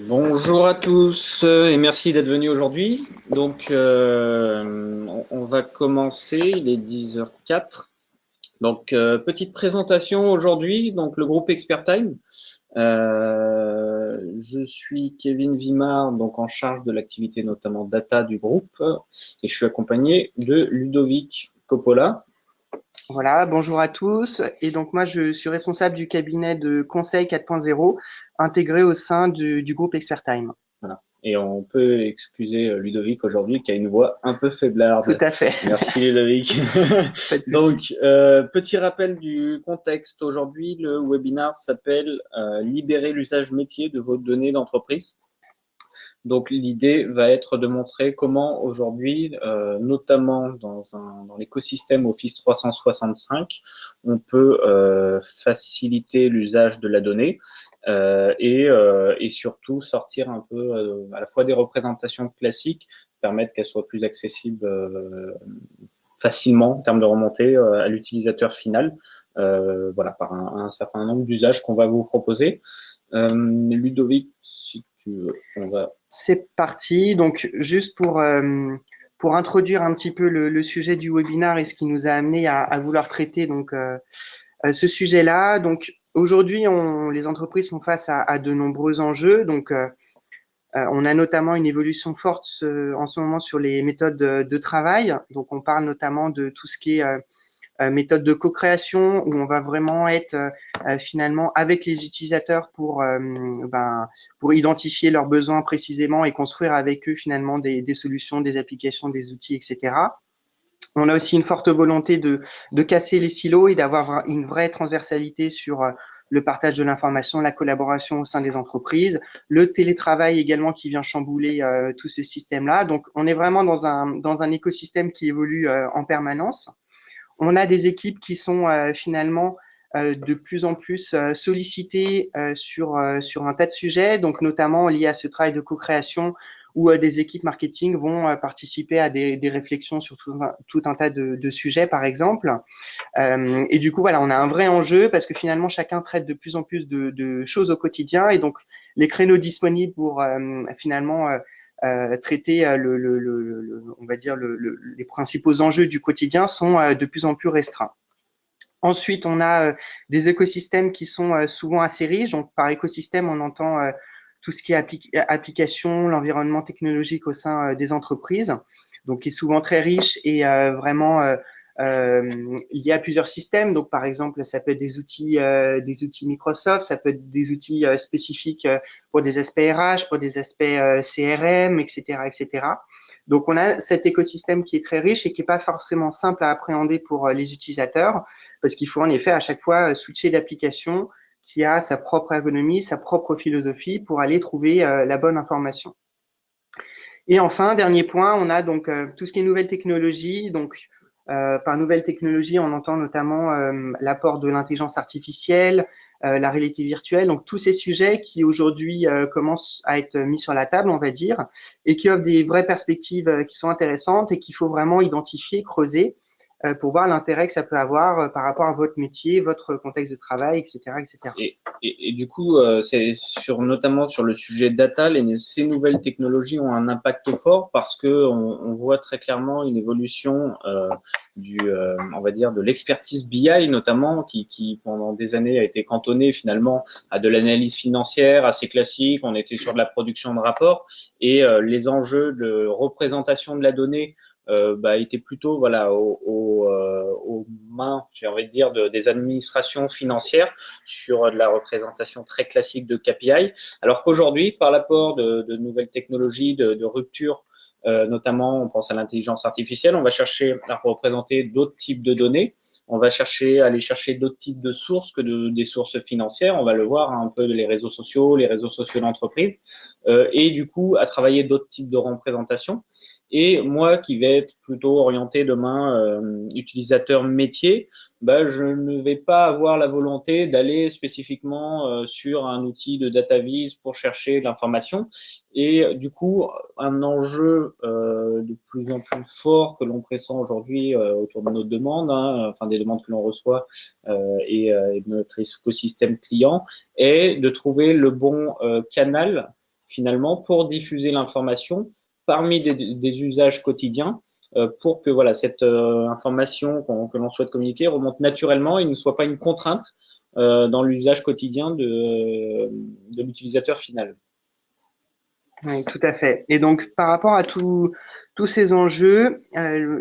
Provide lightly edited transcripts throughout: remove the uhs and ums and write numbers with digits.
Bonjour à tous et merci d'être venus aujourd'hui. Donc, on va commencer, il est 10h04. Donc, petite présentation aujourd'hui, donc le groupe Expert Time. Je suis Kevin Vimard, donc en charge de l'activité notamment data du groupe, et je suis accompagné de Ludovic Coppola. Voilà, bonjour à tous. Et donc moi, je suis responsable du cabinet de conseil 4.0 intégré au sein du groupe Expert Time. Voilà. Et on peut excuser Ludovic aujourd'hui qui a une voix un peu Tout faiblarde. à fait. Merci Ludovic. Pas de souci. Donc, petit rappel du contexte. Aujourd'hui, le webinaire s'appelle Libérer l'usage métier de vos données d'entreprise. Donc, l'idée va être de montrer comment aujourd'hui, notamment dans l'écosystème Office 365, on peut faciliter l'usage de la donnée et surtout sortir un peu à la fois des représentations classiques, permettre qu'elles soient plus accessibles facilement en termes de remontée à l'utilisateur final, voilà, par un certain nombre d'usages qu'on va vous proposer. Ludovic, si tu veux, on va. C'est parti. Donc juste pour introduire un petit peu le sujet du webinaire et ce qui nous a amené à vouloir traiter ce sujet-là. Donc aujourd'hui, les entreprises sont face à de nombreux enjeux. Donc on a notamment une évolution forte en ce moment sur les méthodes de travail. Donc, on parle notamment de tout ce qui est méthode de co-création, où on va vraiment être finalement avec les utilisateurs pour identifier leurs besoins précisément et construire avec eux finalement des solutions, des applications, des outils, etc. On a aussi une forte volonté de casser les silos et d'avoir une vraie transversalité sur le partage de l'information, la collaboration au sein des entreprises, le télétravail également qui vient chambouler tout ce système-là. Donc, on est vraiment dans un écosystème qui évolue en permanence. On a des équipes qui sont finalement de plus en plus sollicitées sur un tas de sujets, donc notamment liés à ce travail de co-création où des équipes marketing vont participer à des réflexions sur tout un tas de sujets, par exemple. Et du coup, voilà, on a un vrai enjeu parce que finalement, chacun traite de plus en plus de choses au quotidien. Et donc, les créneaux disponibles pour finalement traiter on va dire les principaux enjeux du quotidien sont de plus en plus restreints. Ensuite, on a des écosystèmes qui sont souvent assez riches. Donc, par écosystème, on entend tout ce qui est application, l'environnement technologique au sein des entreprises, donc qui est souvent très riche et vraiment lié à plusieurs systèmes. Donc, par exemple, ça peut être des outils Microsoft, ça peut être des outils spécifiques pour des aspects RH, pour des aspects CRM, etc., etc. Donc, on a cet écosystème qui est très riche et qui n'est pas forcément simple à appréhender pour les utilisateurs parce qu'il faut en effet à chaque fois switcher d'application qui a sa propre ergonomie, sa propre philosophie pour aller trouver la bonne information. Et enfin, dernier point, on a donc tout ce qui est nouvelles technologies. Donc, par nouvelles technologies, on entend notamment l'apport de l'intelligence artificielle, la réalité virtuelle, donc tous ces sujets qui aujourd'hui commencent à être mis sur la table, on va dire, et qui offrent des vraies perspectives qui sont intéressantes et qu'il faut vraiment identifier, creuser pour voir l'intérêt que ça peut avoir par rapport à votre métier, votre contexte de travail, etc., etc. Et du coup, c'est notamment sur le sujet data, ces nouvelles technologies ont un impact fort parce que on voit très clairement une évolution on va dire, de l'expertise BI notamment, qui pendant des années a été cantonnée finalement à de l'analyse financière assez classique. On était sur de la production de rapports et les enjeux de représentation de la donnée était plutôt voilà aux mains, j'ai envie de dire, des administrations financières sur de la représentation très classique de KPI, alors qu'aujourd'hui, par l'apport de nouvelles technologies, de rupture, notamment on pense à l'intelligence artificielle, on va chercher à représenter d'autres types de données, on va aller chercher d'autres types de sources que des sources financières, on va le voir un peu les réseaux sociaux d'entreprise, et du coup à travailler d'autres types de représentations. Et moi qui vais être plutôt orienté demain utilisateur métier, je ne vais pas avoir la volonté d'aller spécifiquement sur un outil de data vis pour chercher l'information. Et du coup, un enjeu de plus en plus fort que l'on pressent aujourd'hui autour de nos demandes, enfin des demandes que l'on reçoit et de notre écosystème client, est de trouver le bon canal finalement, pour diffuser l'information parmi des usages quotidiens, pour que voilà, cette information que l'on souhaite communiquer remonte naturellement et ne soit pas une contrainte dans l'usage quotidien de l'utilisateur final. Oui, tout à fait. Et donc, par rapport à tous ces enjeux,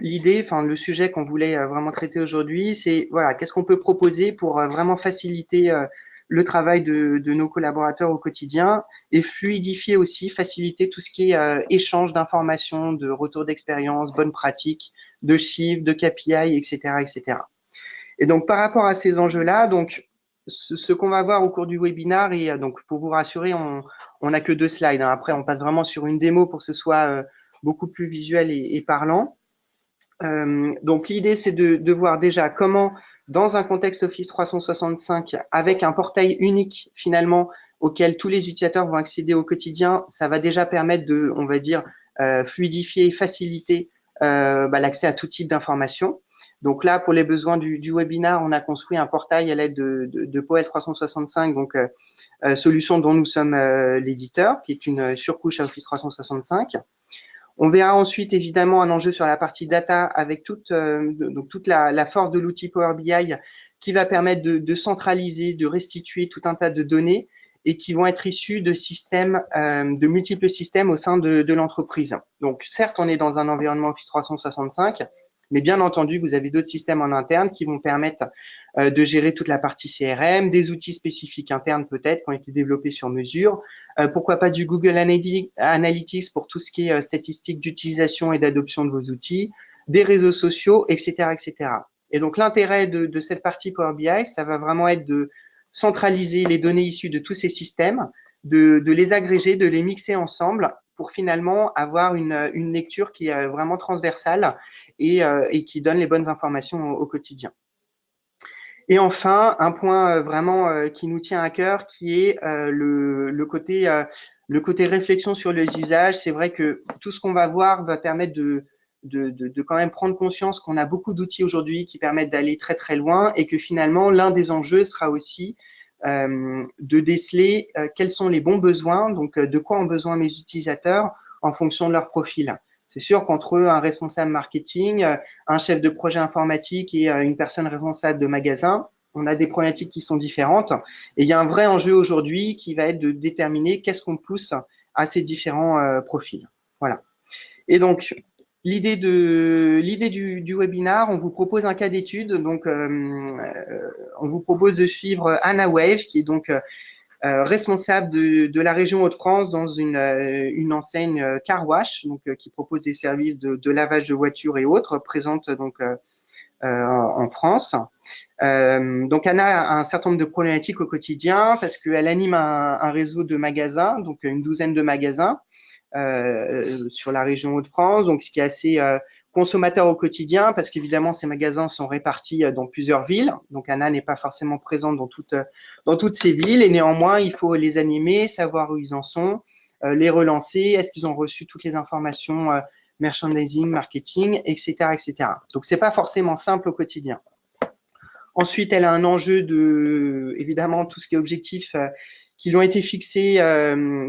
l'idée, enfin, le sujet qu'on voulait vraiment traiter aujourd'hui, c'est voilà, qu'est-ce qu'on peut proposer pour vraiment faciliter le travail de nos collaborateurs au quotidien et fluidifier aussi, faciliter tout ce qui est échange d'informations, de retour d'expérience, bonnes pratiques, de chiffres, de KPI, etc., etc. Et donc, par rapport à ces enjeux-là, donc, ce qu'on va voir au cours du webinaire, et donc, pour vous rassurer, on n'a que 2 slides. Hein. Après, on passe vraiment sur une démo pour que ce soit beaucoup plus visuel et parlant. Donc, l'idée, c'est de voir déjà comment, dans un contexte Office 365, avec un portail unique, finalement, auquel tous les utilisateurs vont accéder au quotidien, ça va déjà permettre de, on va dire, fluidifier et faciliter l'accès à tout type d'informations. Donc là, pour les besoins du webinaire, on a construit un portail à l'aide de POEL 365, donc solution dont nous sommes l'éditeur, qui est une surcouche à Office 365. On verra ensuite évidemment un enjeu sur la partie data avec toute la force de l'outil Power BI qui va permettre de centraliser, de restituer tout un tas de données et qui vont être issues de systèmes, de multiples systèmes au sein de l'entreprise. Donc certes, on est dans un environnement Office 365, mais bien entendu, vous avez d'autres systèmes en interne qui vont permettre de gérer toute la partie CRM, des outils spécifiques internes peut-être qui ont été développés sur mesure. Pourquoi pas du Google Analytics pour tout ce qui est statistiques d'utilisation et d'adoption de vos outils, des réseaux sociaux, etc., etc. Et donc l'intérêt de cette partie Power BI, ça va vraiment être de centraliser les données issues de tous ces systèmes, de les agréger, de les mixer ensemble pour finalement avoir une lecture qui est vraiment transversale et qui donne les bonnes informations au quotidien. Et enfin, un point vraiment qui nous tient à cœur, qui est le côté réflexion sur les usages. C'est vrai que tout ce qu'on va voir va permettre de quand même prendre conscience qu'on a beaucoup d'outils aujourd'hui qui permettent d'aller très très loin et que finalement, l'un des enjeux sera aussi de déceler quels sont les bons besoins, donc de quoi ont besoin mes utilisateurs en fonction de leur profil. C'est sûr qu'entre un responsable marketing, un chef de projet informatique et une personne responsable de magasin, on a des problématiques qui sont différentes. Et il y a un vrai enjeu aujourd'hui qui va être de déterminer qu'est-ce qu'on pousse à ces différents profils. Voilà. Et donc, l'idée du webinaire, on vous propose un cas d'étude. Donc, on vous propose de suivre Anna Wave, qui est donc responsable de la région Hauts-de-France dans une enseigne Car Wash, donc qui propose des services de lavage de voitures et autres, présente donc en France. Donc Anna a un certain nombre de problématiques au quotidien parce qu'elle anime un réseau de magasins, donc une douzaine de magasins sur la région Hauts-de-France, donc ce qui est assez consommateur au quotidien parce qu'évidemment ces magasins sont répartis dans plusieurs villes, donc Anna n'est pas forcément présente dans toutes ces villes et néanmoins il faut les animer, savoir où ils en sont, les relancer, est-ce qu'ils ont reçu toutes les informations merchandising, marketing, etc., etc. Donc c'est pas forcément simple au quotidien. Ensuite, elle a un enjeu de, évidemment, tout ce qui est objectifs qui lui ont été fixés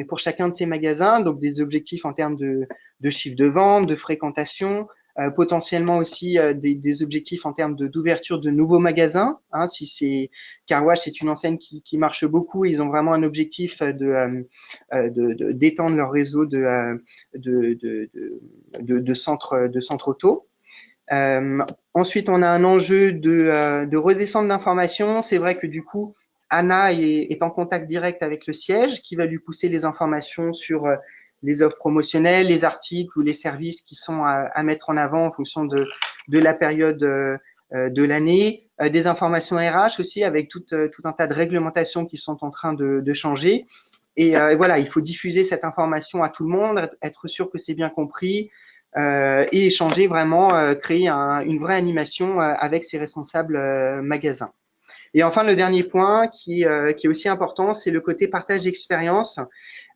pour chacun de ces magasins, donc des objectifs en termes de chiffre de vente, de fréquentation, potentiellement aussi des objectifs en termes d'ouverture de nouveaux magasins. Hein, si c'est Car Wash, c'est une enseigne qui marche beaucoup, ils ont vraiment un objectif d'étendre leur réseau de centres auto. Ensuite, on a un enjeu de redescendre l'information. C'est vrai que du coup, Anna est en contact direct avec le siège qui va lui pousser les informations sur les offres promotionnelles, les articles ou les services qui sont à mettre en avant en fonction de la période de l'année. Des informations RH aussi avec tout un tas de réglementations qui sont en train de changer. Et voilà, il faut diffuser cette information à tout le monde, être sûr que c'est bien compris, et échanger vraiment, créer une vraie animation avec ses responsables magasins. Et enfin, le dernier point qui est aussi important, c'est le côté partage d'expérience,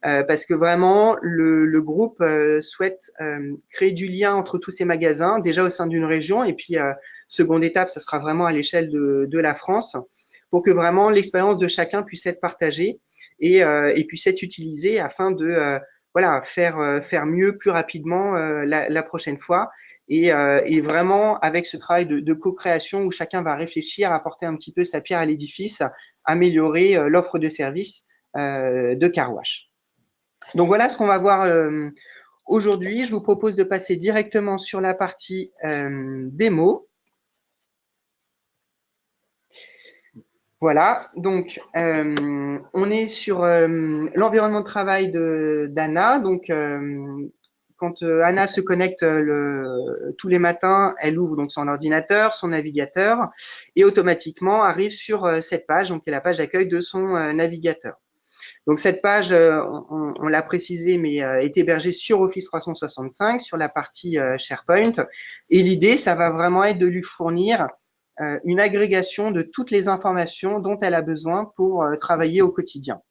parce que vraiment, le groupe souhaite créer du lien entre tous ces magasins, déjà au sein d'une région, et puis seconde étape, ça sera vraiment à l'échelle de la France, pour que vraiment l'expérience de chacun puisse être partagée et puisse être utilisé afin de voilà, faire mieux plus rapidement la prochaine fois. Et vraiment, avec ce travail de co-création où chacun va réfléchir, apporter un petit peu sa pierre à l'édifice, améliorer l'offre de service de Car Wash. Donc voilà ce qu'on va voir aujourd'hui. Je vous propose de passer directement sur la partie démo. Voilà, donc on est sur l'environnement de travail d'Anna. Donc quand Anna se connecte tous les matins, elle ouvre donc son ordinateur, son navigateur, et automatiquement arrive sur cette page, donc qui est la page d'accueil de son navigateur. Donc cette page, on l'a précisé, mais est hébergée sur Office 365, sur la partie SharePoint. Et l'idée, ça va vraiment être de lui fournir une agrégation de toutes les informations dont elle a besoin pour travailler au quotidien.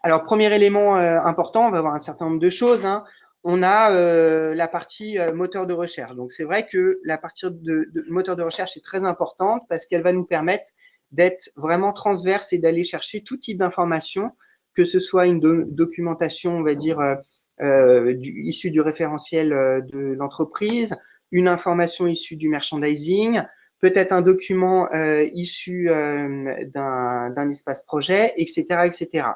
Alors, premier élément important, on va voir un certain nombre de choses. Hein. On a la partie moteur de recherche. Donc, c'est vrai que la partie de moteur de recherche est très importante parce qu'elle va nous permettre d'être vraiment transverse et d'aller chercher tout type d'informations, que ce soit une documentation, on va dire, issue du référentiel de l'entreprise, une information issue du merchandising, peut-être un document issu d'un espace projet, etc., etc.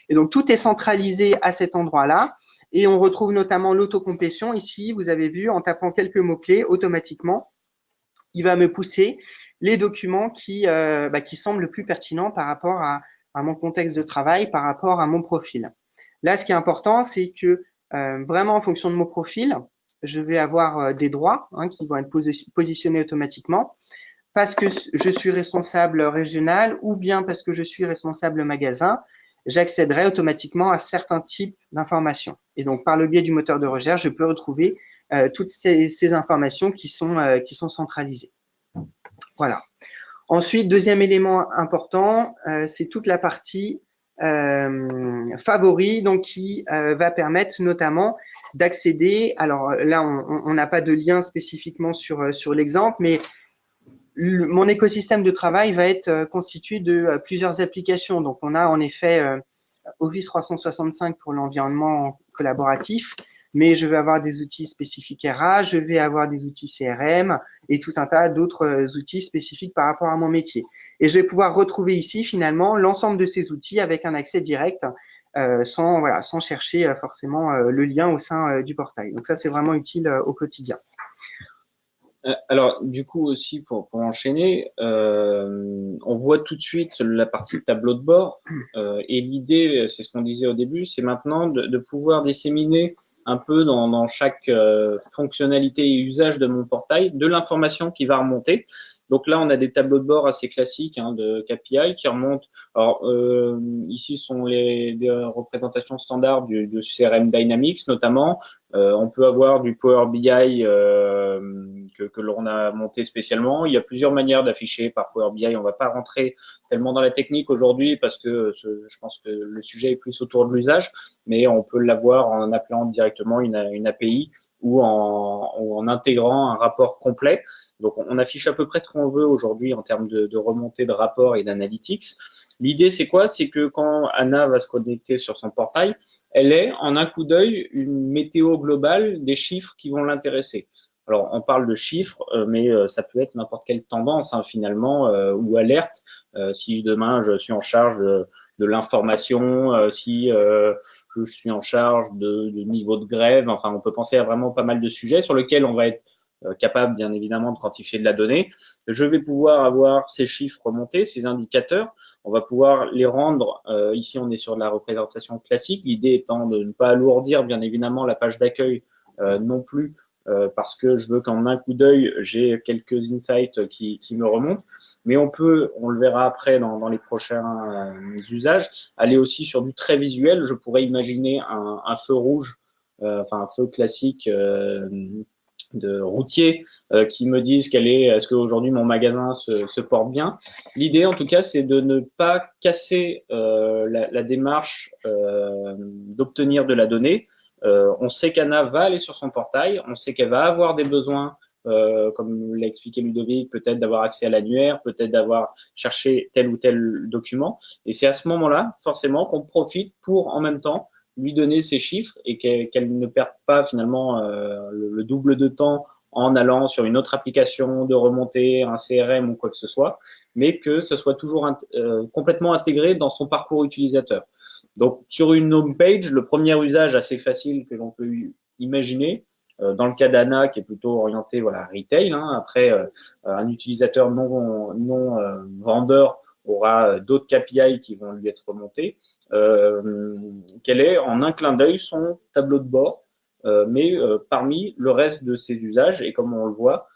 Et donc, tout est centralisé à cet endroit-là. Et on retrouve notamment l'autocomplétion. Ici, vous avez vu, en tapant quelques mots-clés, automatiquement, il va me pousser les documents qui semblent le plus pertinents par rapport à mon contexte de travail, par rapport à mon profil. Là, ce qui est important, c'est que vraiment, en fonction de mon profil, je vais avoir des droits qui vont être positionnés automatiquement parce que je suis responsable régional ou bien parce que je suis responsable magasin, j'accéderai automatiquement à certains types d'informations. Et donc, par le biais du moteur de recherche, je peux retrouver toutes ces informations qui sont centralisées. Voilà. Ensuite, deuxième élément important, c'est toute la partie favoris, donc qui va permettre notamment d'accéder. Alors là, on n'a pas de lien spécifiquement sur l'exemple, mais mon écosystème de travail va être constitué de plusieurs applications. Donc, on a en effet Office 365 pour l'environnement collaboratif, mais je vais avoir des outils spécifiques RH, je vais avoir des outils CRM et tout un tas d'autres outils spécifiques par rapport à mon métier. Et je vais pouvoir retrouver ici finalement l'ensemble de ces outils avec un accès direct sans chercher forcément le lien au sein du portail. Donc ça, c'est vraiment utile au quotidien. Alors, du coup aussi, pour enchaîner, on voit tout de suite la partie tableau de bord. Et l'idée, c'est ce qu'on disait au début, c'est maintenant de pouvoir disséminer un peu dans chaque fonctionnalité et usage de mon portail de l'information qui va remonter. Donc là, on a des tableaux de bord assez classiques de KPI qui remontent. Alors, ici sont des représentations standards du CRM Dynamics notamment. On peut avoir du Power BI que l'on a monté spécialement. Il y a plusieurs manières d'afficher par Power BI. On ne va pas rentrer tellement dans la technique aujourd'hui parce que je pense que le sujet est plus autour de l'usage, mais on peut l'avoir en appelant directement une API ou en intégrant un rapport complet. Donc, on affiche à peu près ce qu'on veut aujourd'hui en termes de remontée de rapports et d'analytics. L'idée, c'est quoi? C'est que quand Anna va se connecter sur son portail, elle ait en un coup d'œil une météo globale des chiffres qui vont l'intéresser. Alors, on parle de chiffres, mais ça peut être n'importe quelle tendance finalement ou alerte. Si demain je suis en charge de l'information, si je suis en charge de niveau de grève, enfin, on peut penser à vraiment pas mal de sujets sur lesquels on va être capable, bien évidemment, de quantifier de la donnée. Je vais pouvoir avoir ces chiffres remontés, ces indicateurs. On va pouvoir les rendre, ici on est sur la représentation classique, l'idée étant de ne pas alourdir, bien évidemment, la page d'accueil non plus, parce que je veux qu'en un coup d'œil, j'ai quelques insights qui me remontent. Mais on le verra après dans les prochains usages, aller aussi sur du très visuel. Je pourrais imaginer un feu rouge, enfin un feu classique de routier qui me disent est-ce qu'aujourd'hui mon magasin se porte bien. L'idée en tout cas, c'est de ne pas casser la démarche d'obtenir de la donnée. On sait qu'Anna va aller sur son portail, on sait qu'elle va avoir des besoins comme l'a expliqué Ludovic, peut-être d'avoir accès à l'annuaire, peut-être d'avoir cherché tel ou tel document. Et c'est à ce moment-là, forcément, qu'on profite pour, en même temps, lui donner ses chiffres et qu'elle ne perde pas finalement le double de temps en allant sur une autre application de remonter un CRM ou quoi que ce soit, mais que ce soit toujours complètement intégré dans son parcours utilisateur. Donc, sur une home page, le premier usage assez facile que l'on peut imaginer, dans le cas d'Anna, qui est plutôt orienté voilà, retail, hein, après, un utilisateur non vendeur aura d'autres KPI qui vont lui être remontés, quel est en un clin d'œil son tableau de bord, mais parmi le reste de ses usages, et comme on le voit,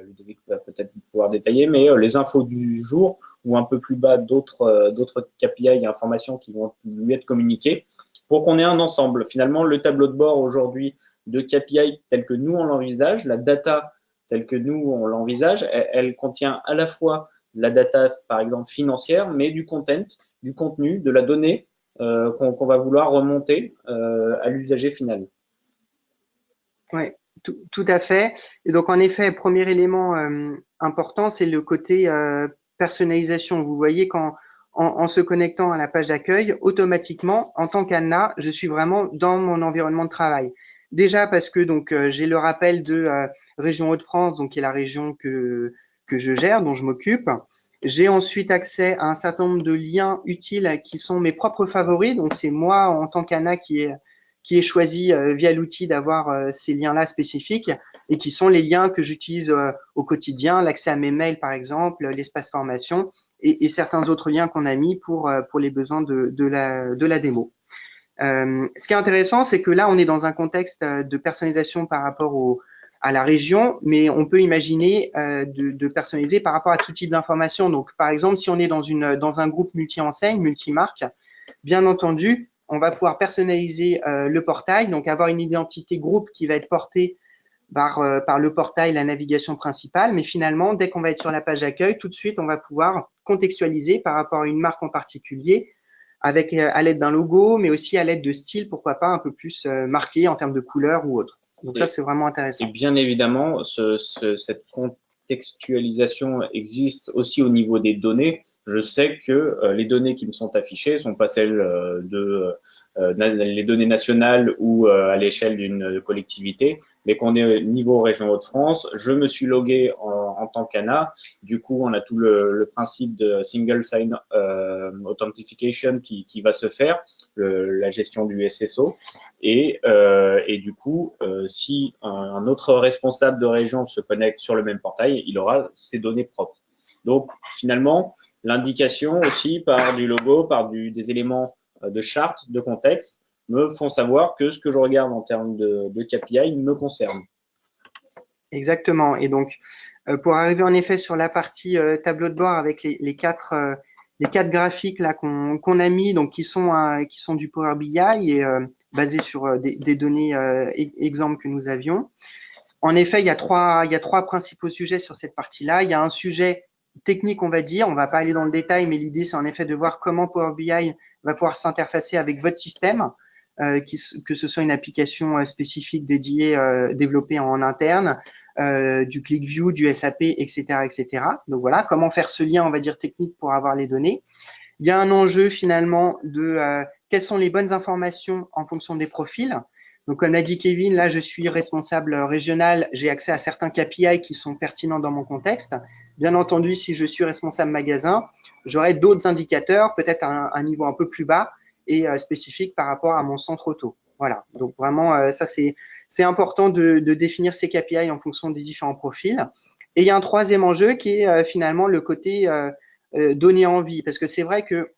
Ludovic va peut-être pouvoir détailler, mais les infos du jour ou un peu plus bas d'autres KPI et informations qui vont lui être communiquées pour qu'on ait un ensemble. Finalement, le tableau de bord aujourd'hui de KPI tel que nous on l'envisage, la data telle que nous on l'envisage, elle contient à la fois la data, par exemple, financière, mais du content, du contenu, de la donnée qu'on va vouloir remonter à l'usager final. Oui, tout à fait. Et donc, en effet, premier élément important, c'est le côté personnalisation. Vous voyez, en se connectant à la page d'accueil, automatiquement, en tant qu'Anna, je suis vraiment dans mon environnement de travail. Déjà parce que donc j'ai le rappel de région Hauts-de-France, donc qui est la région que je gère, dont je m'occupe. J'ai ensuite accès à un certain nombre de liens utiles qui sont mes propres favoris. Donc, c'est moi, en tant qu'Anna, qui est choisi via l'outil d'avoir ces liens-là spécifiques et qui sont les liens que j'utilise au quotidien, l'accès à mes mails par exemple, l'espace formation et certains autres liens qu'on a mis pour les besoins de la démo. Ce qui est intéressant, c'est que là, on est dans un contexte de personnalisation par rapport à la région, mais on peut imaginer de personnaliser par rapport à tout type d'information. Donc, par exemple, si on est dans un groupe multi-enseigne, multi-marque, bien entendu, on va pouvoir personnaliser le portail, donc avoir une identité groupe qui va être portée par le portail, la navigation principale. Mais finalement, dès qu'on va être sur la page d'accueil, tout de suite, on va pouvoir contextualiser par rapport à une marque en particulier, avec à l'aide d'un logo, mais aussi à l'aide de styles, pourquoi pas un peu plus marqué en termes de couleurs ou autre. Donc ça, c'est vraiment intéressant. Et bien évidemment, cette contextualisation existe aussi au niveau des données. Je sais que les données qui me sont affichées sont pas celles les données nationales ou à l'échelle d'une collectivité, mais qu'on est au niveau région Hauts-de-France. Je me suis logué en tant qu'ANA. Du coup, on a tout le principe de single sign authentication qui va se faire, la gestion du SSO. Et du coup, si un autre responsable de région se connecte sur le même portail, il aura ses données propres. Donc, finalement, l'indication aussi par du logo, par des éléments de charte, de contexte, me font savoir que ce que je regarde en termes de KPI me concerne. Exactement. Et donc, pour arriver en effet sur la partie tableau de bord avec les quatre graphiques là qu'on a mis, donc qui sont du Power BI et basés sur des données exemples que nous avions. En effet, il y a trois principaux sujets sur cette partie-là. Il y a un sujet technique, on va dire. On va pas aller dans le détail, mais l'idée, c'est en effet de voir comment Power BI va pouvoir s'interfacer avec votre système, que ce soit une application spécifique dédiée, développée en interne, du ClickView, du SAP, etc., etc. Donc voilà, comment faire ce lien, on va dire, technique pour avoir les données. Il y a un enjeu finalement de quelles sont les bonnes informations en fonction des profils. Donc, comme l'a dit Kevin, là, je suis responsable régional, j'ai accès à certains KPI qui sont pertinents dans mon contexte. Bien entendu, si je suis responsable magasin, j'aurai d'autres indicateurs, peut-être à un niveau un peu plus bas et spécifique par rapport à mon centre auto. Voilà. Donc, vraiment, ça, c'est important de définir ces KPI en fonction des différents profils. Et il y a un troisième enjeu qui est finalement le côté donner envie, parce que c'est vrai que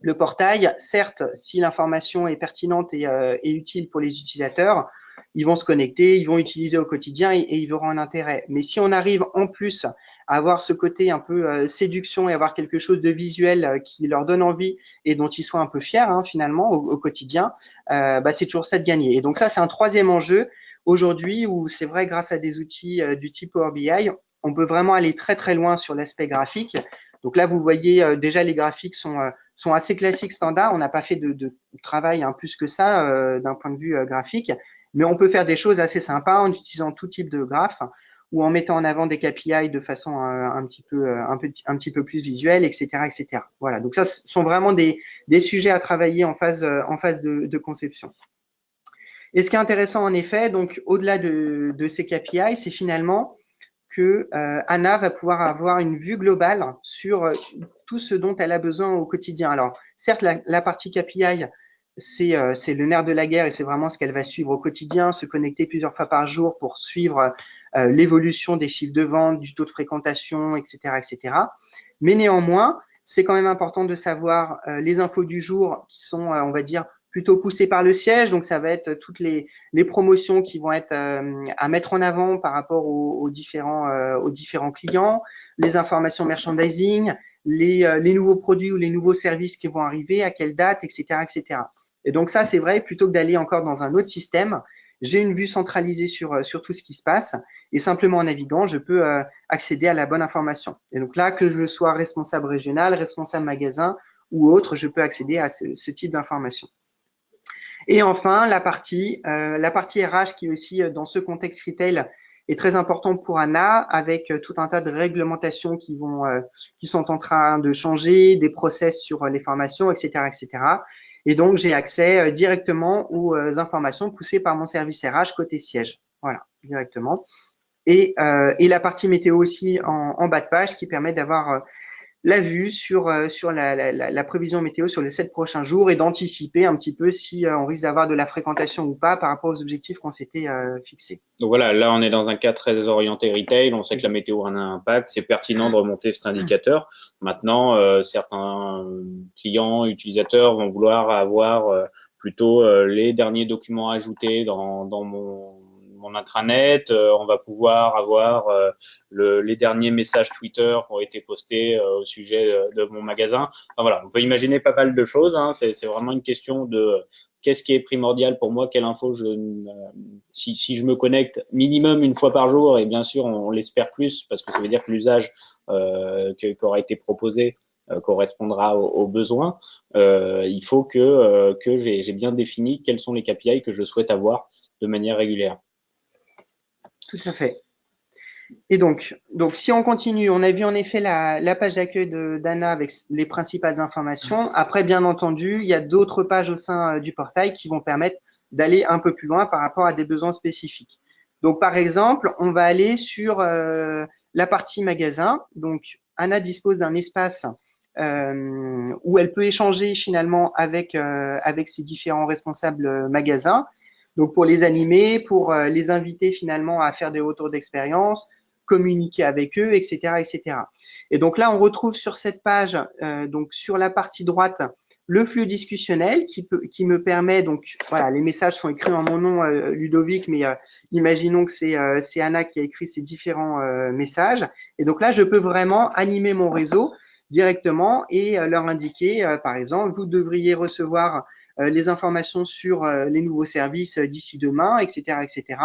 le portail, certes, si l'information est pertinente et utile pour les utilisateurs, ils vont se connecter, ils vont utiliser au quotidien et ils verront un intérêt. Mais si on arrive en plus à avoir ce côté un peu séduction et avoir quelque chose de visuel qui leur donne envie et dont ils soient un peu fiers hein, finalement au quotidien, c'est toujours ça de gagner. Et donc ça, c'est un troisième enjeu aujourd'hui où c'est vrai, grâce à des outils du type Power BI, on peut vraiment aller très très loin sur l'aspect graphique. Donc là, vous voyez déjà les graphiques sont assez classiques standards. On n'a pas fait de travail plus que ça d'un point de vue graphique. Mais on peut faire des choses assez sympas en utilisant tout type de graphes ou en mettant en avant des KPI de façon un petit peu plus visuelle, etc., etc. Voilà. Donc ça, ce sont vraiment des sujets à travailler en phase de conception. Et ce qui est intéressant en effet, donc au-delà de ces KPI, c'est finalement que Anna va pouvoir avoir une vue globale sur tout ce dont elle a besoin au quotidien. Alors, certes, la partie KPI, c'est le nerf de la guerre et c'est vraiment ce qu'elle va suivre au quotidien, se connecter plusieurs fois par jour pour suivre l'évolution des chiffres de vente, du taux de fréquentation, etc., etc. Mais néanmoins, c'est quand même important de savoir les infos du jour qui sont, on va dire, plutôt poussées par le siège. Donc, ça va être toutes les promotions qui vont être à mettre en avant par rapport aux différents clients, les informations merchandising, les nouveaux produits ou les nouveaux services qui vont arriver, à quelle date, etc., etc. Et donc ça, c'est vrai, plutôt que d'aller encore dans un autre système, j'ai une vue centralisée sur tout ce qui se passe et simplement en naviguant, je peux accéder à la bonne information. Et donc là, que je sois responsable régional, responsable magasin ou autre, je peux accéder à ce type d'information. Et enfin, la partie RH qui est aussi dans ce contexte retail est très importante pour Anna avec tout un tas de réglementations qui sont en train de changer, des process sur les formations, etc., etc. Et donc, j'ai accès directement aux informations poussées par mon service RH côté siège. Voilà, directement. Et la partie météo aussi en bas de page qui permet d'avoir la vue sur la prévision météo sur les 7 prochains jours et d'anticiper un petit peu si on risque d'avoir de la fréquentation ou pas par rapport aux objectifs qu'on s'était fixés. Donc voilà, là on est dans un cas très orienté retail, on sait que la météo a un impact, c'est pertinent de remonter cet indicateur. Maintenant, certains clients, utilisateurs vont vouloir avoir plutôt les derniers documents ajoutés dans mon intranet, on va pouvoir avoir les derniers messages Twitter qui ont été postés au sujet de mon magasin. Enfin, voilà, on peut imaginer pas mal de choses, hein. C'est vraiment une question de qu'est-ce qui est primordial pour moi, quelle info si je me connecte minimum une fois par jour, et bien sûr on l'espère plus parce que ça veut dire que l'usage qui aura été proposé correspondra aux besoins, il faut que j'ai bien défini quels sont les KPI que je souhaite avoir de manière régulière. Tout à fait. Et donc si on continue, on a vu en effet la page d'accueil d'Anna avec les principales informations. Après, bien entendu, il y a d'autres pages au sein du portail qui vont permettre d'aller un peu plus loin par rapport à des besoins spécifiques. Donc, par exemple, on va aller sur la partie magasin. Donc, Anna dispose d'un espace où elle peut échanger finalement avec ses différents responsables magasins. Donc, pour les animer, pour les inviter finalement à faire des retours d'expérience, communiquer avec eux, etc., etc. Et donc là, on retrouve sur cette page, donc sur la partie droite, le flux discutionnel qui me permet, donc voilà, les messages sont écrits en mon nom, Ludovic, mais imaginons que c'est Anna qui a écrit ces différents messages. Et donc là, je peux vraiment animer mon réseau directement et leur indiquer, par exemple, vous devriez recevoir les informations sur les nouveaux services d'ici demain, etc., etc.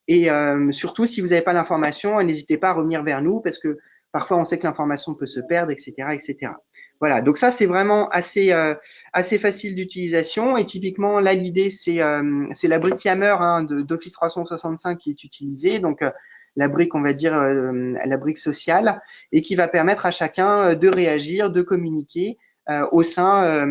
Et surtout, si vous n'avez pas l'information, n'hésitez pas à revenir vers nous parce que parfois on sait que l'information peut se perdre, etc., etc. Voilà, donc ça c'est vraiment assez facile d'utilisation et typiquement là l'idée c'est la brique Yammer d'Office 365 qui est utilisée, donc la brique on va dire la brique sociale et qui va permettre à chacun de réagir, de communiquer au sein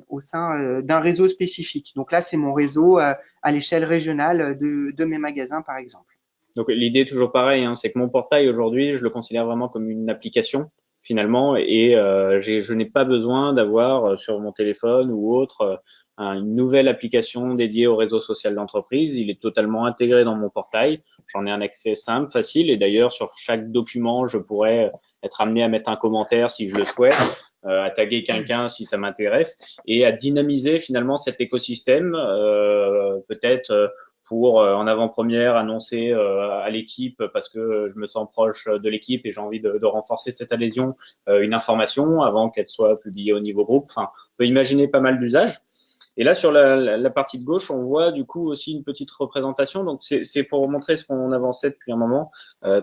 d'un réseau spécifique. Donc là c'est mon réseau à l'échelle régionale de mes magasins par exemple. Donc l'idée est toujours pareille, hein, c'est que mon portail aujourd'hui, je le considère vraiment comme une application finalement, et je n'ai pas besoin d'avoir sur mon téléphone ou autre une nouvelle application dédiée au réseau social d'entreprise. Il est totalement intégré dans mon portail. J'en ai un accès simple, facile, et d'ailleurs sur chaque document, je pourrais être amené à mettre un commentaire si je le souhaite, à taguer quelqu'un si ça m'intéresse, et à dynamiser finalement cet écosystème, peut-être pour en avant-première annoncer à l'équipe parce que je me sens proche de l'équipe et j'ai envie de renforcer cette adhésion, une information avant qu'elle soit publiée au niveau groupe. Enfin, on peut imaginer pas mal d'usages. Et là, sur la partie de gauche, on voit du coup aussi une petite représentation. Donc, c'est pour montrer ce qu'on avançait depuis un moment,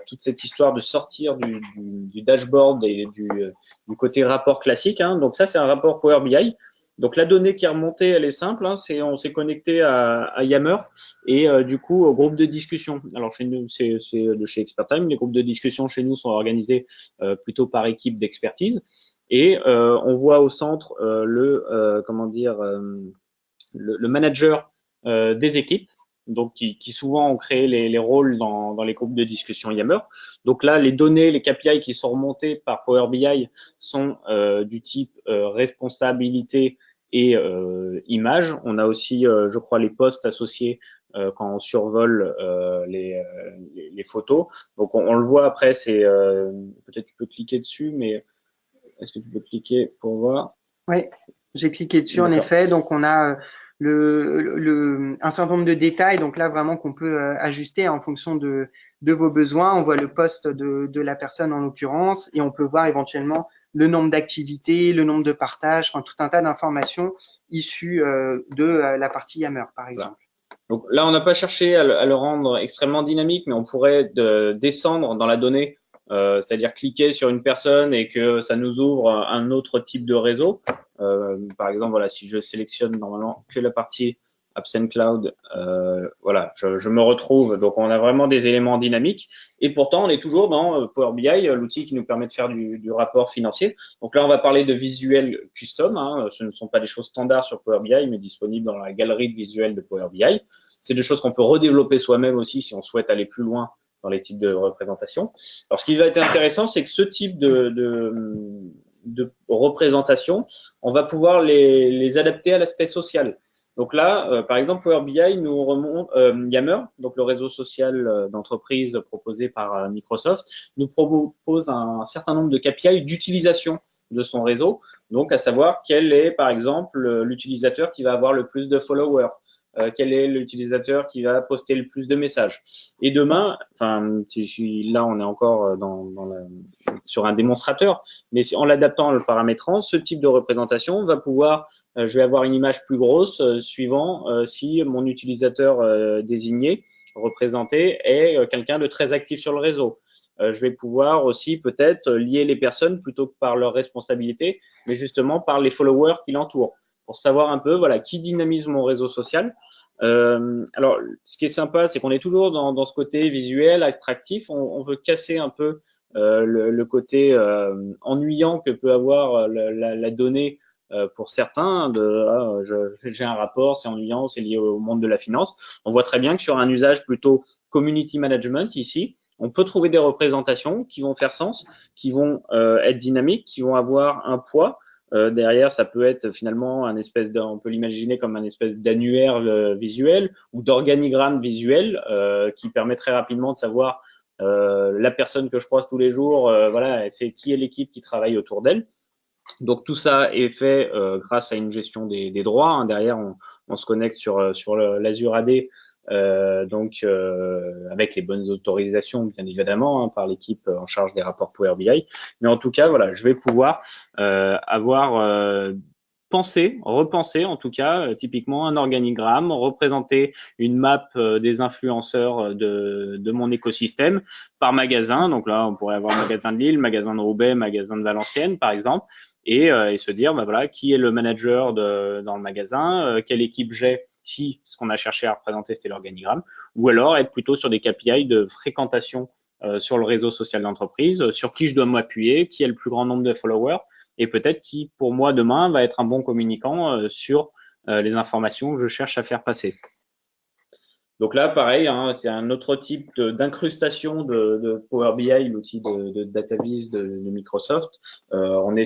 toute cette histoire de sortir du dashboard et du côté rapport classique, hein. Donc ça, c'est un rapport Power BI. Donc la donnée qui est remontée, elle est simple, hein, on s'est connecté à Yammer et du coup au groupe de discussion. Alors chez nous, c'est de chez ExpertTime. Les groupes de discussion chez nous sont organisés plutôt par équipe d'expertise et on voit au centre comment dire le manager des équipes, donc qui souvent ont créé les rôles dans les groupes de discussion Yammer. Donc là, les données, les KPI qui sont remontés par Power BI sont du type responsabilité et image. On a aussi, je crois, les postes associés quand on survole les photos. Donc on le voit après, c'est peut-être tu peux cliquer dessus, mais est-ce que tu peux cliquer pour voir? Oui, j'ai cliqué dessus en effet. Donc on a un certain nombre de détails. Donc là vraiment qu'on peut ajuster en fonction de vos besoins. On voit le poste de la personne en l'occurrence et on peut voir éventuellement le nombre d'activités, le nombre de partages, enfin tout un tas d'informations issues de la partie Yammer par exemple. Donc là, on n'a pas cherché à le rendre extrêmement dynamique, mais on pourrait descendre dans la donnée, c'est-à-dire cliquer sur une personne et que ça nous ouvre un autre type de réseau. Par exemple, voilà, si je sélectionne normalement que la partie Absent Cloud, voilà, je me retrouve. Donc, on a vraiment des éléments dynamiques. Et pourtant, on est toujours dans Power BI, l'outil qui nous permet de faire du rapport financier. Donc là, on va parler de visuels custom. Hein. Ce ne sont pas des choses standards sur Power BI, mais disponibles dans la galerie de visuels de Power BI. C'est des choses qu'on peut redévelopper soi-même aussi si on souhaite aller plus loin dans les types de représentation. Alors, ce qui va être intéressant, c'est que ce type de représentation, on va pouvoir les adapter à l'aspect social. Donc là, par exemple, Power BI nous remonte Yammer, donc le réseau social d'entreprise proposé par Microsoft, nous propose un certain nombre de KPI d'utilisation de son réseau. Donc, à savoir quel est, par exemple, l'utilisateur qui va avoir le plus de followers, quel est l'utilisateur qui va poster le plus de messages. Et demain, enfin, là, on est encore sur un démonstrateur, mais en l'adaptant, en le paramétrant, ce type de représentation va pouvoir, je vais avoir une image plus grosse suivant si mon utilisateur désigné, représenté, est quelqu'un de très actif sur le réseau. Je vais pouvoir aussi peut-être lier les personnes plutôt que par leur responsabilité, mais justement par les followers qui l'entourent, pour savoir un peu voilà qui dynamise mon réseau social. Alors, ce qui est sympa, c'est qu'on est toujours dans ce côté visuel, attractif. On veut casser un peu le côté ennuyant que peut avoir la donnée pour certains. J'ai un rapport, c'est ennuyant, c'est lié au monde de la finance. On voit très bien que sur un usage plutôt community management ici, on peut trouver des représentations qui vont faire sens, qui vont être dynamiques, qui vont avoir un poids. Derrière, ça peut être finalement on peut l'imaginer comme un espèce d'annuaire visuel ou d'organigramme visuel qui permet très rapidement de savoir la personne que je croise tous les jours, voilà, c'est qui est l'équipe qui travaille autour d'elle. Donc tout ça est fait grâce à une gestion des droits. Hein. Derrière, on se connecte sur l'Azure AD, avec les bonnes autorisations, bien évidemment, hein, par l'équipe en charge des rapports Power BI. Mais en tout cas, voilà, je vais pouvoir avoir repenser en tout cas, typiquement un organigramme, représenter une map des influenceurs de mon écosystème par magasin. Donc là, on pourrait avoir magasin de Lille, magasin de Roubaix, magasin de Valenciennes, par exemple, et se dire, bah voilà, qui est le manager dans le magasin, quelle équipe j'ai si ce qu'on a cherché à représenter c'était l'organigramme, ou alors être plutôt sur des KPI de fréquentation sur le réseau social d'entreprise, sur qui je dois m'appuyer, qui a le plus grand nombre de followers, et peut-être qui, pour moi, demain, va être un bon communicant sur les informations que je cherche à faire passer. Donc là, pareil, hein, c'est un autre type d'incrustation de Power BI, l'outil de DataVis de Microsoft. On est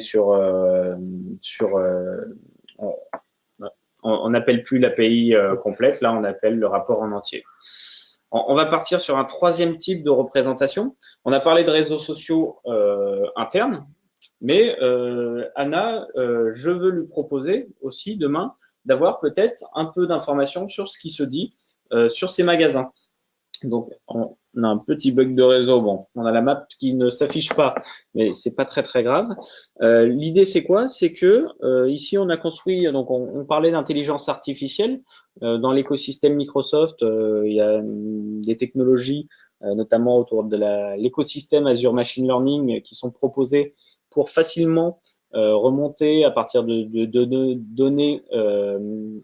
on n'appelle plus l'API complète, là on appelle le rapport en entier. On va partir sur un troisième type de représentation. On a parlé de réseaux sociaux internes, mais Anna, je veux lui proposer aussi demain d'avoir peut-être un peu d'informations sur ce qui se dit sur ces magasins. Donc, on a un petit bug de réseau. Bon, on a la map qui ne s'affiche pas, mais c'est pas très très grave. L'idée, c'est quoi? C'est que ici, on a construit. Donc, on parlait d'intelligence artificielle dans l'écosystème Microsoft. Il y a des technologies, notamment autour de l'écosystème Azure Machine Learning, qui sont proposées pour facilement remonter à partir de données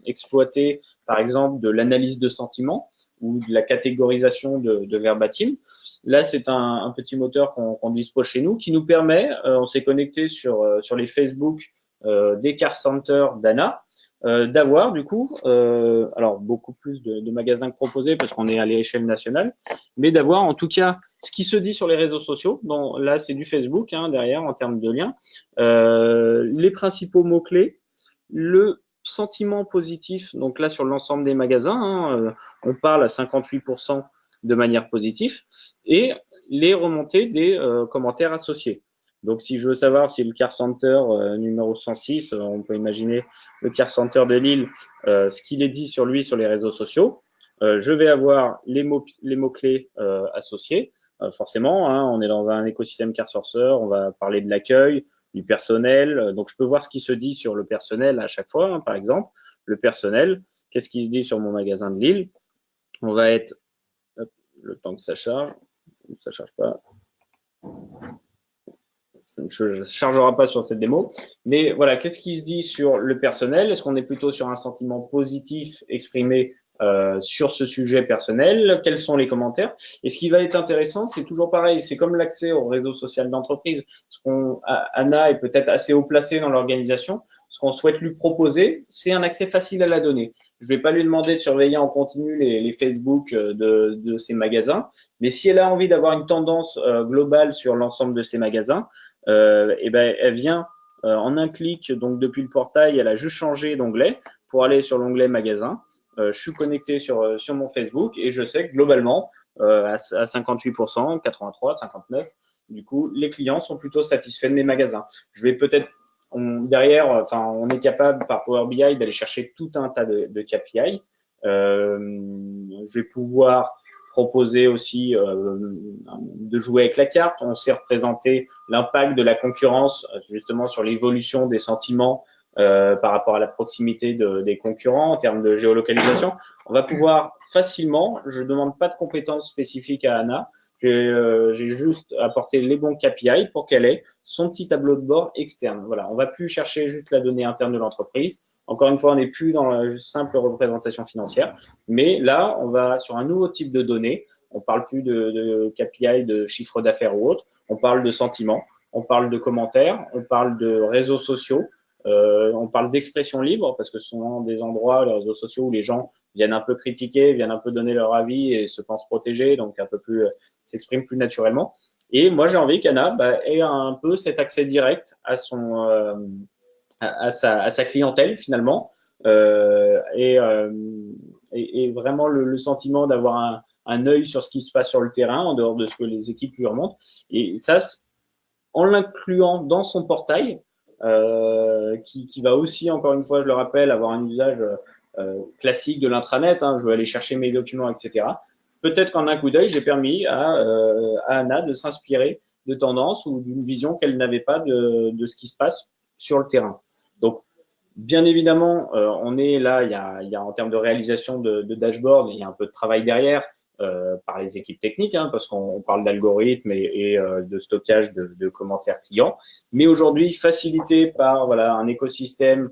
exploitées, par exemple de l'analyse de sentiments ou de la catégorisation de verbatim. Là, c'est un petit moteur qu'on dispose chez nous qui nous permet, on s'est connecté sur les Facebook des car centers d'ANA, d'avoir du coup, alors beaucoup plus de magasins que proposés parce qu'on est à l'échelle nationale, mais d'avoir en tout cas ce qui se dit sur les réseaux sociaux. Bon, là, c'est du Facebook derrière en termes de liens, les principaux mots-clés, le sentiment positif, donc là sur l'ensemble des magasins, on parle à 58% de manière positive, et les remontées des commentaires associés. Donc, si je veux savoir si le Car Center numéro 106, on peut imaginer le Car Center de Lille, ce qu'il est dit sur lui sur les réseaux sociaux, je vais avoir les mots-clés associés. Forcément, on est dans un écosystème Car Sourcer, on va parler de l'accueil, du personnel. Donc, je peux voir ce qui se dit sur le personnel à chaque fois. Par exemple, le personnel, qu'est-ce qui se dit sur mon magasin de Lille? On va être, hop, le temps que ça charge pas. Ça ne chargera pas sur cette démo. Mais voilà, qu'est-ce qui se dit sur le personnel? Est-ce qu'on est plutôt sur un sentiment positif exprimé sur ce sujet personnel? Quels sont les commentaires? Et ce qui va être intéressant, c'est toujours pareil, c'est comme l'accès au réseau social d'entreprise. Anna est peut-être assez haut placée dans l'organisation. Ce qu'on souhaite lui proposer, c'est un accès facile à la donnée. Je ne vais pas lui demander de surveiller en continu les Facebook de ses magasins, mais si elle a envie d'avoir une tendance globale sur l'ensemble de ses magasins, et ben elle vient en un clic, donc depuis le portail, elle a juste changé d'onglet pour aller sur l'onglet magasin. Je suis connecté sur mon Facebook et je sais que globalement, à 58%, 83, 59, du coup, les clients sont plutôt satisfaits de mes magasins. Je vais peut-être derrière, on est capable par Power BI d'aller chercher tout un tas de KPI. Je vais pouvoir proposer aussi de jouer avec la carte. On sait représenter l'impact de la concurrence justement sur l'évolution des sentiments par rapport à la proximité des concurrents en termes de géolocalisation. On va pouvoir facilement, je ne demande pas de compétences spécifiques à Anna, j'ai juste apporté les bons KPI pour qu'elle ait son petit tableau de bord externe. Voilà, on va plus chercher juste la donnée interne de l'entreprise. Encore une fois, on n'est plus dans la simple représentation financière, mais là, on va sur un nouveau type de données. On parle plus de KPI, de chiffre d'affaires ou autre. On parle de sentiments, on parle de commentaires, on parle de réseaux sociaux, on parle d'expression libre parce que ce sont des endroits, les réseaux sociaux, où les gens viennent un peu critiquer, viennent un peu donner leur avis et se pensent protégés, donc un peu plus s'expriment plus naturellement. Et moi, j'ai envie qu'Anna ait un peu cet accès direct à sa clientèle finalement et vraiment le sentiment d'avoir un œil sur ce qui se passe sur le terrain en dehors de ce que les équipes lui remontent. Et ça, en l'incluant dans son portail, qui va aussi, encore une fois, je le rappelle, avoir un usage classique de l'intranet. Je vais aller chercher mes documents, etc. Peut-être qu'en un coup d'œil, j'ai permis à Anna de s'inspirer de tendances ou d'une vision qu'elle n'avait pas de ce qui se passe sur le terrain. Donc, bien évidemment, on est là, il y a en termes de réalisation de dashboard, il y a un peu de travail derrière par les équipes techniques, parce qu'on parle d'algorithmes et de stockage de commentaires clients. Mais aujourd'hui, facilité par un écosystème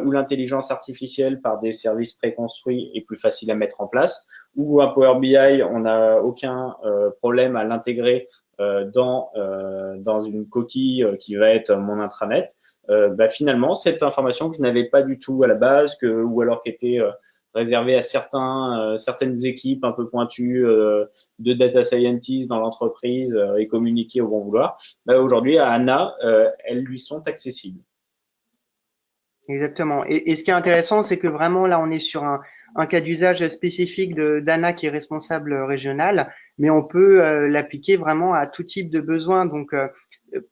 où l'intelligence artificielle par des services préconstruits est plus facile à mettre en place, ou un Power BI, on n'a aucun problème à l'intégrer dans une coquille qui va être mon intranet. Finalement, cette information que je n'avais pas du tout à la base, ou alors qui était réservée à certaines équipes un peu pointues de data scientists dans l'entreprise et communiquées au bon vouloir, aujourd'hui, à Anna, elles lui sont accessibles. Exactement. Et ce qui est intéressant, c'est que vraiment là, on est sur un cas d'usage spécifique d'Anna qui est responsable régional, mais on peut l'appliquer vraiment à tout type de besoin. Donc,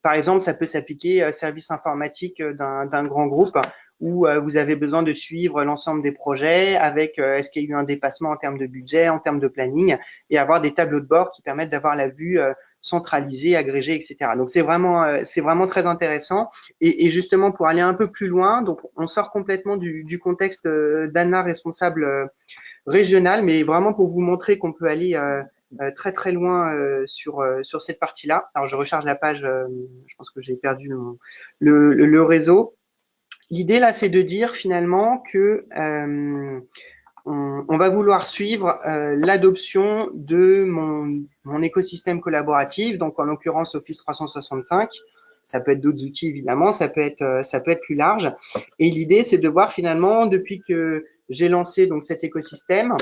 par exemple, ça peut s'appliquer service informatique d'un grand groupe où vous avez besoin de suivre l'ensemble des projets avec est-ce qu'il y a eu un dépassement en termes de budget, en termes de planning, et avoir des tableaux de bord qui permettent d'avoir la vue centralisée, agrégée, etc. Donc c'est vraiment très intéressant. Et justement pour aller un peu plus loin, donc on sort complètement du contexte d'Anna responsable régional, mais vraiment pour vous montrer qu'on peut aller très très loin sur cette partie-là. Alors je recharge la page, je pense que j'ai perdu le réseau. L'idée là, c'est de dire finalement que on va vouloir suivre l'adoption de mon écosystème collaboratif, donc en l'occurrence Office 365. Ça peut être d'autres outils évidemment, ça peut être plus large. Et l'idée, c'est de voir finalement depuis que j'ai lancé donc cet écosystème,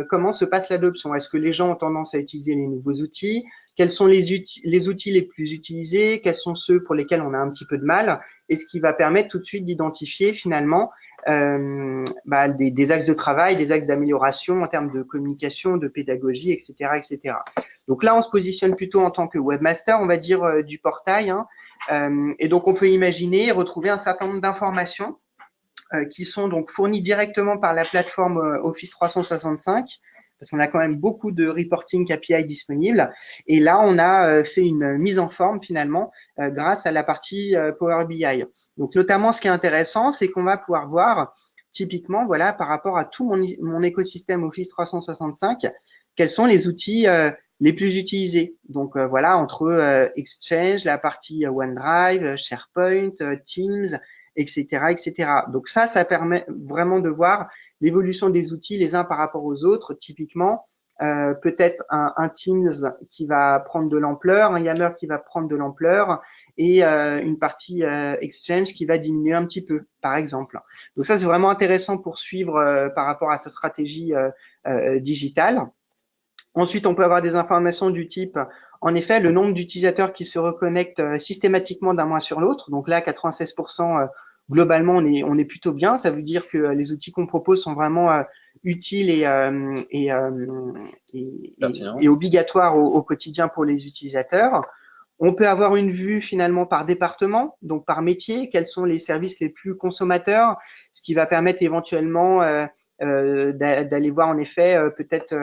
comment se passe l'adoption. Est-ce que les gens ont tendance à utiliser les nouveaux outils? Quels sont les outils les plus utilisés? Quels sont ceux pour lesquels on a un petit peu de mal? Et ce qui va permettre tout de suite d'identifier finalement des axes de travail, des axes d'amélioration en termes de communication, de pédagogie, etc., etc. Donc là, on se positionne plutôt en tant que webmaster, on va dire, du portail. Hein. Et donc, on peut imaginer retrouver un certain nombre d'informations qui sont donc fournies directement par la plateforme Office 365, parce qu'on a quand même beaucoup de reporting KPI disponibles. Et là, on a fait une mise en forme finalement grâce à la partie Power BI. Donc, notamment, ce qui est intéressant, c'est qu'on va pouvoir voir typiquement, voilà, par rapport à tout mon écosystème Office 365, quels sont les outils les plus utilisés. Donc, voilà, entre Exchange, la partie OneDrive, SharePoint, Teams, etc., etc. Donc ça permet vraiment de voir l'évolution des outils les uns par rapport aux autres. Typiquement, peut-être un Teams qui va prendre de l'ampleur, un Yammer qui va prendre de l'ampleur et une partie Exchange qui va diminuer un petit peu, par exemple. Donc ça, c'est vraiment intéressant pour suivre par rapport à sa stratégie digitale. Ensuite, on peut avoir des informations du type, en effet, le nombre d'utilisateurs qui se reconnectent systématiquement d'un mois sur l'autre. Donc là, 96%, globalement, on est plutôt bien. Ça veut dire que les outils qu'on propose sont vraiment utiles et obligatoires au quotidien pour les utilisateurs. On peut avoir une vue finalement par département, donc par métier, quels sont les services les plus consommateurs, ce qui va permettre éventuellement d'aller voir en effet peut-être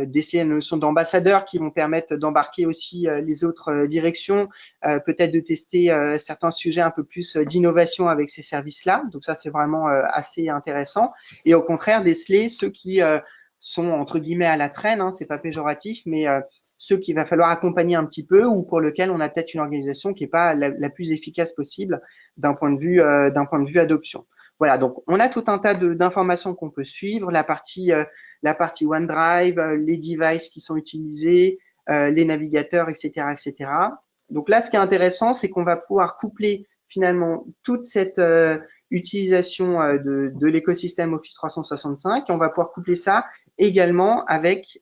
déceler la notion d'ambassadeurs qui vont permettre d'embarquer aussi les autres directions, peut-être de tester certains sujets un peu plus d'innovation avec ces services-là. Donc ça, c'est vraiment assez intéressant. Et au contraire, déceler ceux qui sont entre guillemets à la traîne, hein, c'est pas péjoratif, mais ceux qu'il va falloir accompagner un petit peu ou pour lequel on a peut-être une organisation qui n'est pas la plus efficace possible d'un point de vue adoption. Voilà, donc on a tout un tas d'informations qu'on peut suivre, la partie OneDrive, les devices qui sont utilisés, les navigateurs, etc., etc. Donc là, ce qui est intéressant, c'est qu'on va pouvoir coupler finalement toute cette utilisation de l'écosystème Office 365 et on va pouvoir coupler ça également avec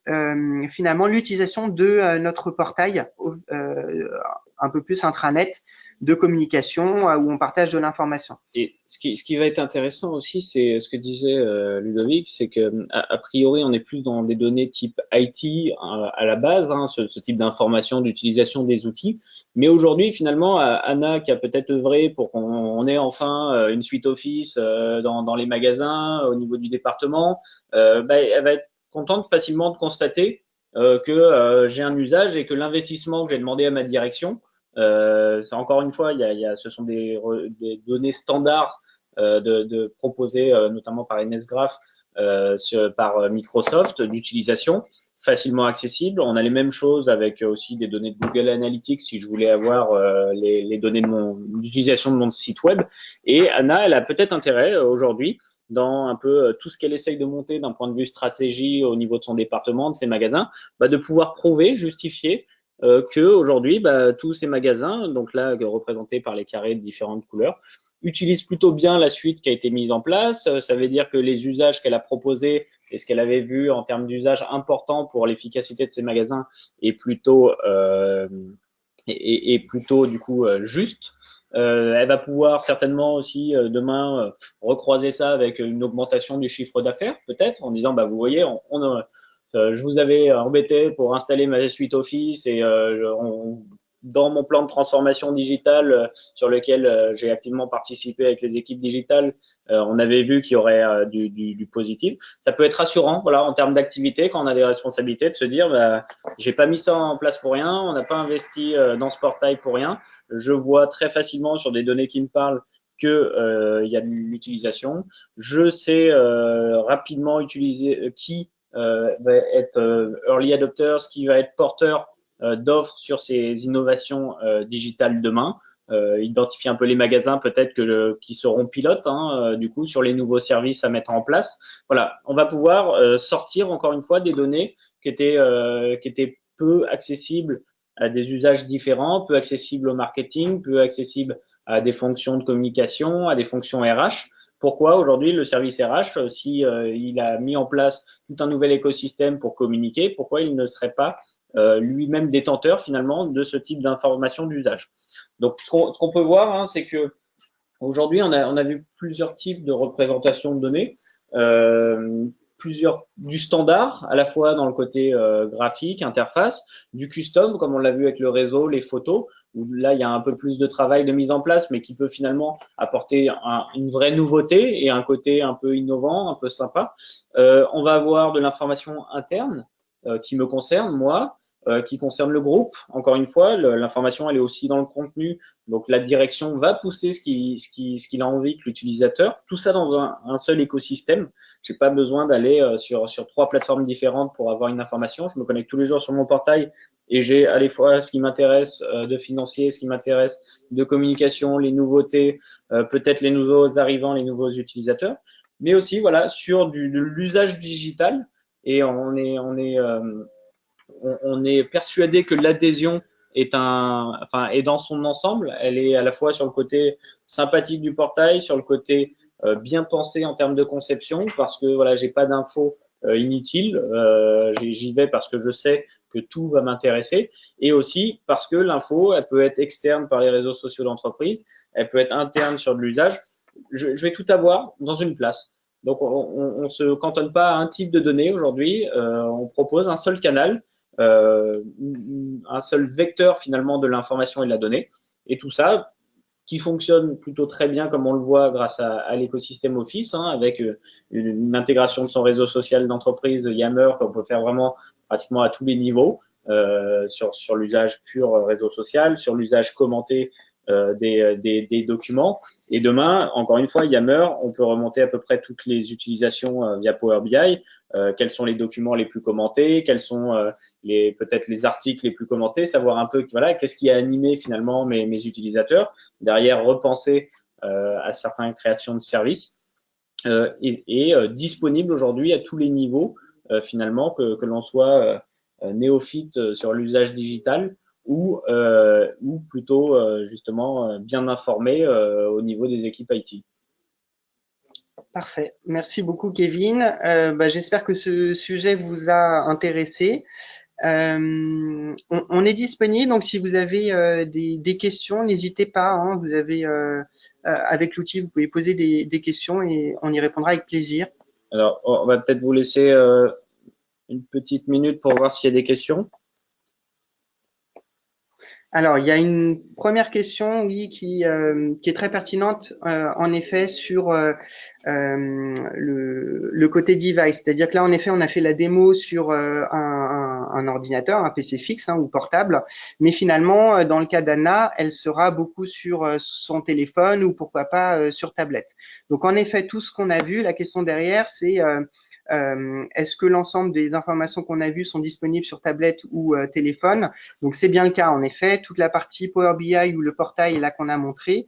finalement l'utilisation de notre portail un peu plus intranet de communication où on partage de l'information. Et ce qui va être intéressant aussi, c'est ce que disait Ludovic, c'est que a priori, on est plus dans des données type IT à la base, hein, ce type d'information, d'utilisation des outils. Mais aujourd'hui, finalement, Anna, qui a peut-être œuvré pour qu'on ait enfin une suite Office dans les magasins, au niveau du département, elle va être contente facilement de constater que j'ai un usage et que l'investissement que j'ai demandé à ma direction, c'est encore une fois, ce sont des données standards proposées notamment par NSGraph, par Microsoft d'utilisation, facilement accessible. On a les mêmes choses avec aussi des données de Google Analytics si je voulais avoir les données d'utilisation de mon site web. Et Anna, elle a peut-être intérêt aujourd'hui dans un peu tout ce qu'elle essaye de monter d'un point de vue stratégie au niveau de son département, de ses magasins, de pouvoir prouver, justifier que aujourd'hui, tous ces magasins, donc là représentés par les carrés de différentes couleurs, utilisent plutôt bien la suite qui a été mise en place. Ça veut dire que les usages qu'elle a proposés et ce qu'elle avait vu en termes d'usage important pour l'efficacité de ces magasins est plutôt du coup juste. Elle va pouvoir certainement aussi demain recroiser ça avec une augmentation du chiffre d'affaires, peut-être, en disant vous voyez, je vous avais embêté pour installer ma suite Office et dans mon plan de transformation digitale sur lequel j'ai activement participé avec les équipes digitales, on avait vu qu'il y aurait du positif. Ça peut être rassurant, voilà, en termes d'activité, quand on a des responsabilités, de se dire, j'ai pas mis ça en place pour rien, on n'a pas investi dans ce portail pour rien. Je vois très facilement sur des données qui me parlent que il y a de l'utilisation. Je sais rapidement utiliser qui va être early adopter, qui va être porteur d'offres sur ces innovations digitales demain. Identifier un peu les magasins peut-être qui seront pilotes du coup sur les nouveaux services à mettre en place. Voilà, on va pouvoir sortir encore une fois des données qui étaient peu accessibles à des usages différents, peu accessibles au marketing, peu accessibles à des fonctions de communication, à des fonctions RH. Pourquoi aujourd'hui le service RH, si il a mis en place tout un nouvel écosystème pour communiquer, pourquoi il ne serait pas lui-même détenteur finalement de ce type d'informations d'usage? Donc ce qu'on peut voir, c'est que aujourd'hui on a vu plusieurs types de représentation de données, plusieurs du standard à la fois dans le côté graphique, interface, du custom comme on l'a vu avec le réseau, les photos, où là il y a un peu plus de travail de mise en place, mais qui peut finalement apporter une vraie nouveauté et un côté un peu innovant, un peu sympa. On va avoir de l'information interne qui me concerne moi, qui concerne le groupe. Encore une fois, l'information elle est aussi dans le contenu, donc la direction va pousser ce qu'il a envie que l'utilisateur. Tout ça dans un seul écosystème. J'ai pas besoin d'aller sur 3 plateformes différentes pour avoir une information. Je me connecte tous les jours sur mon portail et j'ai à la fois ce qui m'intéresse de financier, ce qui m'intéresse de communication, les nouveautés, peut-être les nouveaux arrivants, les nouveaux utilisateurs, mais aussi voilà sur de l'usage digital. Et on est persuadé que l'adhésion est dans son ensemble. Elle est à la fois sur le côté sympathique du portail, sur le côté bien pensé en termes de conception, parce que voilà, j'ai pas d'infos inutiles. J'y vais parce que je sais que tout va m'intéresser, et aussi parce que l'info, elle peut être externe par les réseaux sociaux d'entreprise, elle peut être interne sur de l'usage. Je vais tout avoir dans une place. Donc, on se cantonne pas à un type de données aujourd'hui. On propose un seul canal, un seul vecteur finalement de l'information et de la donnée. Et tout ça qui fonctionne plutôt très bien comme on le voit grâce à l'écosystème Office, avec une intégration de son réseau social d'entreprise Yammer qu'on peut faire vraiment pratiquement à tous les niveaux, sur l'usage pur réseau social, sur l'usage commenté des documents. Et demain, encore une fois, Yammer, on peut remonter à peu près toutes les utilisations via Power BI. Quels sont les documents les plus commentés, quels sont peut-être les articles les plus commentés, savoir un peu voilà qu'est-ce qui a animé finalement mes utilisateurs, derrière repenser à certaines créations de services, et disponible aujourd'hui à tous les niveaux finalement, que l'on soit néophyte sur l'usage digital ou plutôt justement bien informé au niveau des équipes IT. Parfait. Merci beaucoup, Kevin. J'espère que ce sujet vous a intéressé. On est disponible, donc si vous avez des questions, n'hésitez pas. Vous avez avec l'outil, vous pouvez poser des questions et on y répondra avec plaisir. Alors, on va peut-être vous laisser une petite minute pour voir s'il y a des questions. Alors, il y a une première question, oui, qui est très pertinente, en effet, sur le côté device. C'est-à-dire que là, en effet, on a fait la démo sur un ordinateur, un PC fixe ou portable, mais finalement, dans le cas d'Anna, elle sera beaucoup sur son téléphone ou pourquoi pas sur tablette. Donc, en effet, tout ce qu'on a vu, la question derrière, c'est est-ce que l'ensemble des informations qu'on a vues sont disponibles sur tablette ou téléphone? Donc, c'est bien le cas, en effet. Toute la partie Power BI ou le portail là qu'on a montré,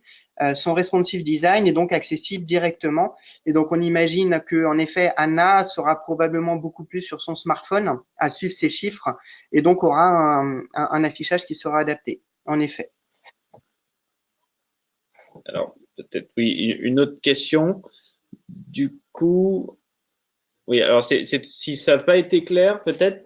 son responsive design est donc accessible directement. Et donc, on imagine que, en effet, Anna sera probablement beaucoup plus sur son smartphone à suivre ses chiffres et donc aura un affichage qui sera adapté, en effet. Alors, peut-être, oui, une autre question. Du coup, oui, alors si ça n'a pas été clair, peut-être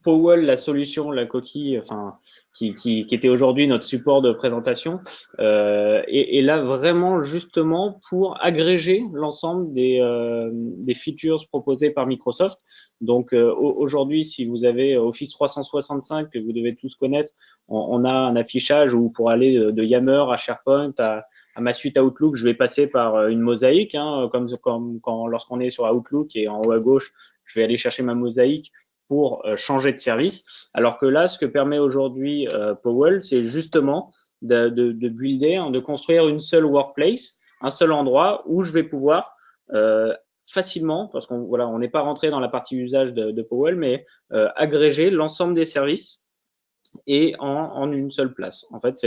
Powell, la solution, la coquille, enfin, qui était aujourd'hui notre support de présentation, est là vraiment justement pour agréger l'ensemble des features proposées par Microsoft. Donc aujourd'hui, si vous avez Office 365 que vous devez tous connaître, on a un affichage où pour aller de Yammer à SharePoint à ma suite Outlook, je vais passer par une mosaïque, comme quand lorsqu'on est sur Outlook et en haut à gauche, je vais aller chercher ma mosaïque pour changer de service. Alors que là, ce que permet aujourd'hui Powell, c'est justement de builder, de construire une seule workplace, un seul endroit où je vais pouvoir facilement, parce qu'on voilà, on n'est pas rentré dans la partie usage de Powell, mais agréger l'ensemble des services et en une seule place. En fait,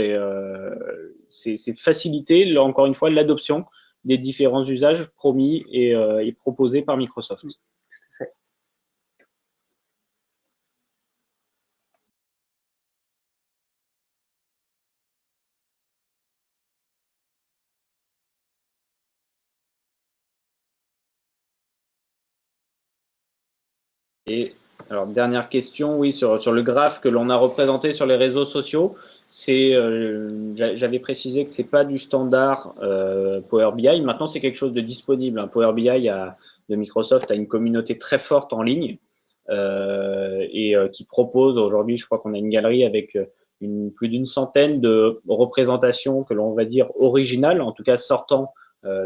c'est faciliter, là, encore une fois, l'adoption des différents usages promis et proposés par Microsoft. Et alors, dernière question, oui, sur le graphe que l'on a représenté sur les réseaux sociaux, j'avais précisé que c'est pas du standard Power BI. Maintenant, c'est quelque chose de disponible. Hein. Power BI de Microsoft a une communauté très forte en ligne qui propose aujourd'hui, je crois qu'on a une galerie avec plus d'une centaine de représentations que l'on va dire originales, en tout cas sortant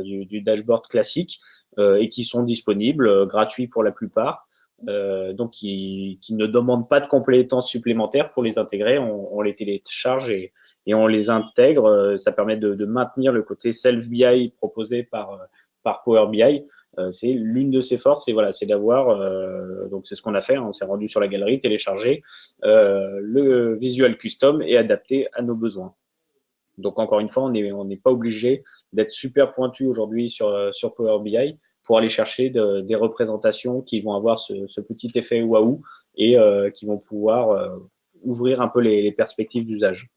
du dashboard classique, et qui sont disponibles, gratuits pour la plupart. Donc qui ne demandent pas de compétences supplémentaires pour les intégrer. On les télécharge et on les intègre. Ça permet de maintenir le côté self-BI proposé par Power BI. C'est l'une de ses forces et voilà, c'est d'avoir, donc c'est ce qu'on a fait, hein, on s'est rendu sur la galerie, téléchargé le visual custom et adapté à nos besoins. Donc encore une fois, on n'est pas obligé d'être super pointu aujourd'hui sur Power BI pour aller chercher des représentations qui vont avoir ce petit effet waouh et qui vont pouvoir ouvrir un peu les perspectives d'usage.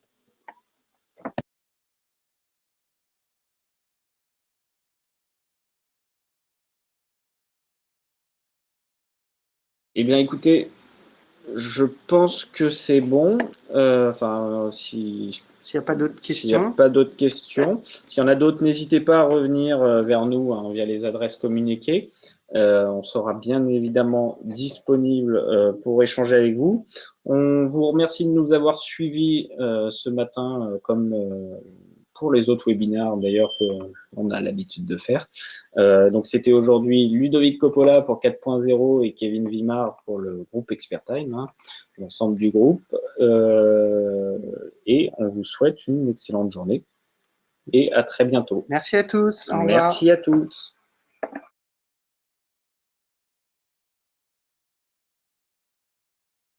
Eh bien, écoutez, je pense que c'est bon. Enfin, S'il n'y a pas d'autres s'il n'y a questions. pas d'autres questions. S'il y en a d'autres, n'hésitez pas à revenir vers nous hein, via les adresses communiquées. On sera bien évidemment disponible pour échanger avec vous. On vous remercie de nous avoir suivis ce matin, comme pour les autres webinaires d'ailleurs qu'on a l'habitude de faire. Donc c'était aujourd'hui Ludovic Coppola pour 4.0 et Kevin Vimard pour le groupe Expert Time, hein, l'ensemble du groupe. Et on vous souhaite une excellente journée et à très bientôt. Merci à tous. Au revoir. Merci à tous.